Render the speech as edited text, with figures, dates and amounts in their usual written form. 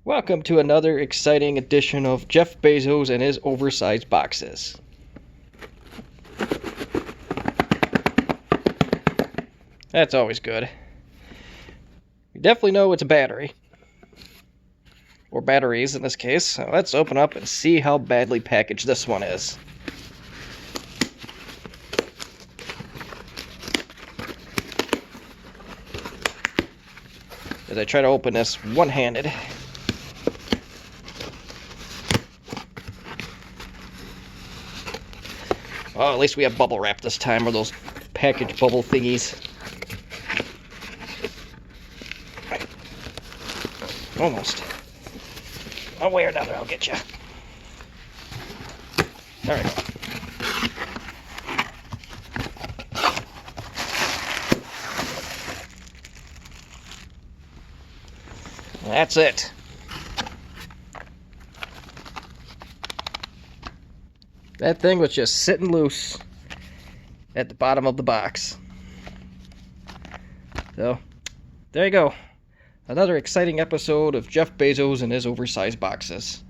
Welcome to another exciting edition of Jeff Bezos and his oversized boxes. That's always good. We definitely know it's a battery. Or batteries in this case. So let's open up and see how badly packaged this one is. As I try to open this one-handed. Oh, at least we have bubble wrap this time, or those package bubble thingies. Almost. Oh, way down there, I'll get you. There we go. That's it. That thing was just sitting loose at the bottom of the box. So, there you go. Another exciting episode of Jeff Bezos and his oversized boxes.